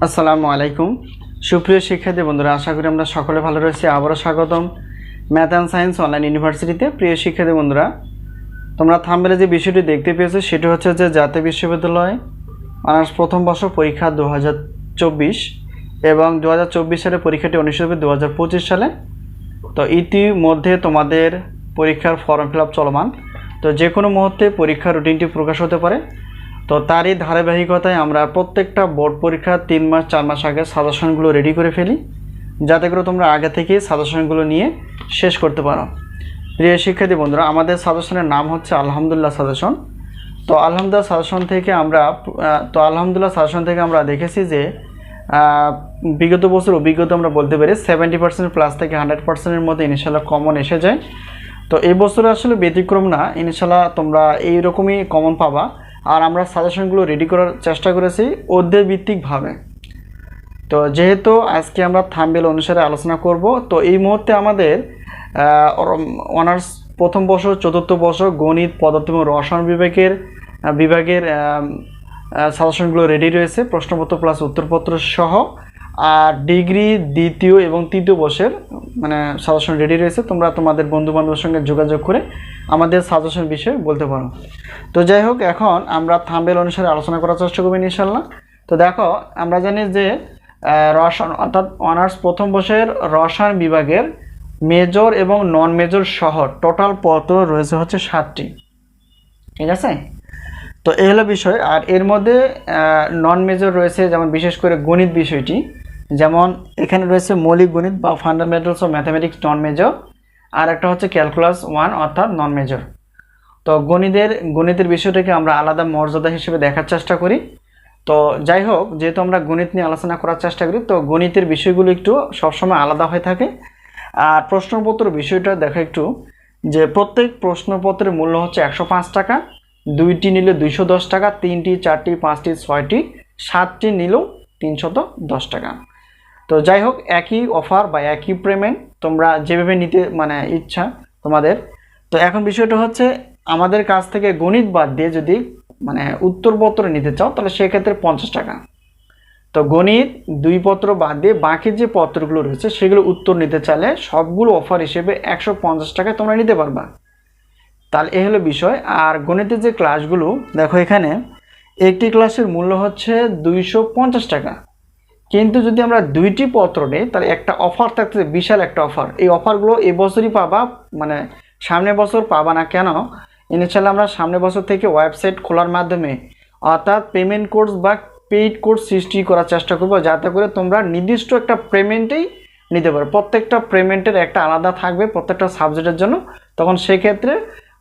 আসসালামু আলাইকুম সুপ্রিয় শিক্ষার্থী বন্ধুরা, আশা করি আমরা সকলে ভালো রয়েছি। আবারও স্বাগতম ম্যাথ অ্যান্ড সায়েন্স অনলাইন ইউনিভার্সিটিতে। প্রিয় শিক্ষার্থী বন্ধুরা, তোমরা থাম্বনেলে যে বিষয়টি দেখতে পেয়েছো সেটি হচ্ছে যে জাতীয় বিশ্ববিদ্যালয় অনার্স প্রথম বর্ষ পরীক্ষা 2024 এবং 2024 সালে পরীক্ষাটি অনুষ্ঠিত হবে 2025 সালে। তো ইতিমধ্যে তোমাদের পরীক্ষার ফর্ম ফিল আপ চলমান, তো যে কোনো মুহূর্তে পরীক্ষার রুটিনটি প্রকাশ হতে পারে। তো তারই ধারাবাহিকতায় আমরা প্রত্যেকটা বোর্ড পরীক্ষা 3 মাস 4 মাস আগে সাজেশনগুলো রেডি করে ফেলি, যাতে করে তোমরা আগে থেকেই সাজেশনগুলো নিয়ে শেষ করতে পারো। প্রিয় শিক্ষার্থী বন্ধুরা, আমাদের সাজেশনের নাম হচ্ছে আলহামদুলিল্লাহ সাজেশন। তো আলহামদুলিল্লাহ সাজেশন থেকে আমরা দেখেছি যে বিগত বছর অভিজ্ঞতা আমরা বলতে পারি 70% প্লাস থেকে 100%-এর মধ্যে ইনশাল্লাহ কমন এসে যায়। তো এই বছরে আসলে ব্যতিক্রম না, ইনশাল্লাহ তোমরা এইরকমই কমন পাবা। আর আমরা সাজেশনগুলো রেডি করার চেষ্টা করেছি অধ্যায়ভিত্তিকভাবে। তো যেহেতু আজকে আমরা থাম্বনেল অনুসারে আলোচনা করব, তো এই মুহূর্তে আমাদের অনার্স প্রথম বর্ষ চতুর্থ বর্ষ গণিত পদার্থ এবং রসায়ন বিভাগের সাজেশনগুলো রেডি রয়েছে, প্রশ্নপত্র প্লাস উত্তরপত্র সহ। আর ডিগ্রি দ্বিতীয় এবং তৃতীয় বর্ষের সাজেশন রেডি রয়েছে। তোমরা তোমাদের বন্ধুবান্ধবের সঙ্গে যোগাযোগ করে আমাদের সাজেশন বিষয়ে বলতে পারো। তো যাই হোক, এখন আমরা থাম্বনেল অনুসারে আলোচনা করার চেষ্টা করব ইনশাআল্লাহ। তো দেখো, আমরা জানি যে রসায়ন অর্থাৎ অনার্স প্রথম বর্ষের রসায়ন বিভাগের মেজর এবং নন মেজর সহ টোটাল পত্র রয়েছে হচ্ছে 7টি। ঠিক আছে, তো এই হলো বিষয়। আর এর মধ্যে নন মেজর রয়েছে, যেমন বিশেষ করে গণিত বিষয়টি, যেমন এখানে রয়েছে মৌলিক গণিত বা fundamentals of mathematics non major, আর একটা হচ্ছে ক্যালকুলাস 1 অর্থাৎ নন মেজর। তো গণিতের বিষয়টাকে আমরা আলাদা মর্যাদা হিসেবে দেখার চেষ্টা করি। তো যাই হোক, যেহেতু আমরা গণিত নিয়ে আলোচনা করার চেষ্টা করি, তো গণিতের বিষয়গুলো একটু সবসময় আলাদা হয়ে থাকে। আর প্রশ্নপত্র বিষয়টা দেখো একটু, যে প্রত্যেক প্রশ্নপত্রের মূল্য হচ্ছে 105 টাকা। 2টি নিলে 210 টাকা, 3টি 4টি 5টি 6টি 7টি নিলেও 310 টাকা। তো যাই হোক, একই অফার বা একই পেমেন্ট, তোমরা যেভাবে নিতে ইচ্ছা তোমাদের। তো এখন বিষয়টা হচ্ছে, আমাদের কাছ থেকে গণিত বাদ দিয়ে যদি উত্তরপত্র নিতে চাও, তাহলে সেক্ষেত্রে 50 টাকা। তো গণিত 2 পত্র বাদ দিয়ে বাকি যে পত্রগুলো রয়েছে সেগুলো উত্তর নিতে চাইলে সবগুলো অফার হিসেবে 150 টাকায় তোমরা নিতে পারবা। তাহলে এই হলো বিষয়। আর গণিতের যে ক্লাসগুলো দেখো, এখানে একটি ক্লাসের মূল্য হচ্ছে 250 টাকা। কিন্তু যদি আমরা 2টি পত্র নিই, তাহলে একটা অফার থাকছে, বিশাল একটা অফার। এই অফারগুলো এবছরই পাবা, সামনের বছর পাবা না। কেন? ইনশাআল্লাহ আমরা সামনের বছর থেকে ওয়েবসাইট খোলার মাধ্যমে অর্থাৎ পেমেন্ট কোর্স বা পেইড কোর্স সৃষ্টি করার চেষ্টা করবো, যাতে করে তোমরা নির্দিষ্ট একটা পেমেন্টেই নিতে পারো। প্রত্যেকটা পেমেন্টের একটা আলাদা থাকবে প্রত্যেকটা সাবজেক্টের জন্য, তখন সেক্ষেত্রে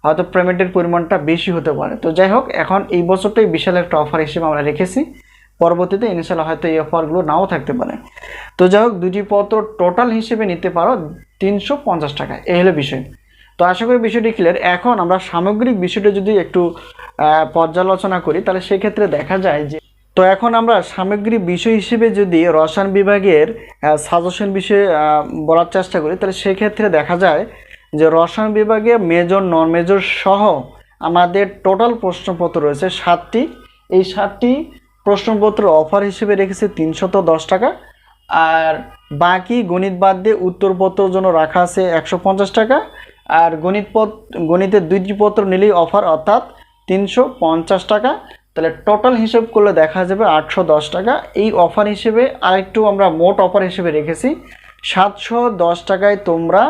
হয়তো পেমেন্টের পরিমাণটা বেশি হতে পারে। তো যাই হোক, এখন এই বছরটাই বিশাল একটা অফার হিসেবে আমরা রেখেছি। পরবর্তীতে ইনশাআল্লাহ হয়তো এই অফারগুলো নাও থাকতে পারে। তো যাই হোক, 2টি পত্র টোটাল হিসেবে নিতে পারো 350 টাকা। এই হলো বিষয়। তো আশা করি বিষয়টি ক্লিয়ার। এখন আমরা সামগ্রিক বিষয়টা যদি একটু পর্যালোচনা করি, তাহলে সেক্ষেত্রে দেখা যায় যে, তো এখন আমরা সামগ্রিক বিষয় হিসেবে যদি রসায়ন বিভাগের সাজেশন বিষয়ে বলার চেষ্টা করি, তাহলে সেক্ষেত্রে দেখা যায় যে রসায়ন বিভাগে মেজর নন মেজর সহ আমাদের টোটাল প্রশ্নপত্র রয়েছে 7টি। এই 7টি প্রশ্নপত্র অফার হিসেবে রেখেছে 310 টাকা। আর বাকি গণিত বাদ দিয়ে উত্তরপত্রের জন্য রাখা আছে 150 টাকা। আর গণিতের 2টি পত্র নিলেই অফার, অর্থাৎ 350 টাকা। তাহলে টোটাল হিসেব করলে দেখা যাবে 810 টাকা। এই অফার হিসেবে আরেকটু আমরা মোট অফার হিসেবে রেখেছি 710 টাকায় তোমরা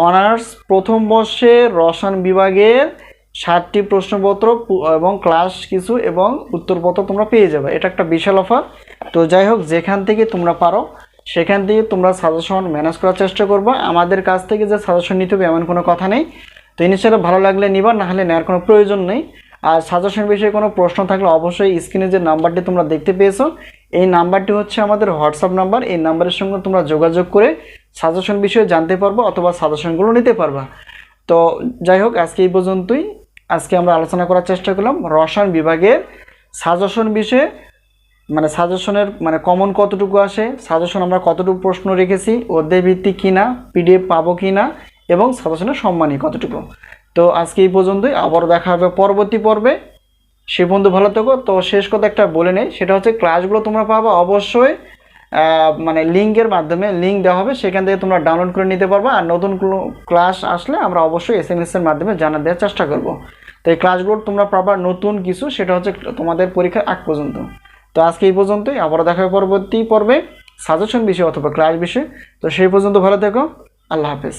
অনার্স প্রথম বর্ষে রসায়ন বিভাগের 7টি প্রশ্নপত্র এবং ক্লাস কিছু এবং উত্তরপত্র তোমরা পেয়ে যাবে। এটা একটা বিশাল অফার। তো যাই হোক, যেখান থেকে তোমরা পারো সেখান থেকে তোমরা সাজেশন ম্যানেজ করার চেষ্টা করবে। আমাদের কাছ থেকে যে সাজেশন নিতে হবে এমন কোনো কথা নেই। তো ইনশাআল্লাহ ভালো লাগলে নিবা, না হলে নেওয়ার কোনো প্রয়োজন নেই। আর সাজেশন বিষয়ে কোনো প্রশ্ন থাকলে অবশ্যই স্ক্রিনে যে নাম্বারটি তোমরা দেখতে পেয়েছো, এই নাম্বারটি হচ্ছে আমাদের হোয়াটসঅ্যাপ নাম্বার। এই নাম্বারের সঙ্গে তোমরা যোগাযোগ করে সাজেশন বিষয়ে জানতে পারবো অথবা সাজেশনগুলো নিতে পারবা। তো যাই হোক, আজকে এই পর্যন্তই। আজকে আমরা আলোচনা করার চেষ্টা করলাম রসায়ন বিভাগের সাজেশন বিষয়ে, সাজেশনের কমন কতটুকু আসে, সাজেশন আমরা কতটুকু প্রশ্ন রেখেছি, অধ্যায়ভিত্তিক কিনা, পিডিএফ পাবো কিনা, এবং সাজেশনের সম্মানী কতটুকু। তো আজকে এই পর্যন্তই। আবারও দেখা হবে পরবর্তী পর্বে। সে বন্ধু ভালো থেকো। তো শেষ কথা একটা বলে নেই, সেটা হচ্ছে ক্লাসগুলো তোমরা পাবা অবশ্যই মানে লিঙ্কের মাধ্যমে, লিঙ্ক দেওয়া হবে, সেখান থেকে তোমরা ডাউনলোড করে নিতে পারবা। আর নতুন ক্লাস আসলে আমরা অবশ্যই SMS এর মাধ্যমে জানা দেওয়ার চেষ্টা করব। তো এই ক্লাসগুলো তোমরা পাবা নতুন কিছু, সেটা হচ্ছে তোমাদের পরীক্ষার আগ পর্যন্ত। তো আজকে এই পর্যন্তই, আবার দেখা হবে পরবর্তী পর্বে সাজেশন বিষয় অথবা ক্লাস বিষয়। তো সেই পর্যন্ত ভালো থেকো, আল্লাহ হাফেজ।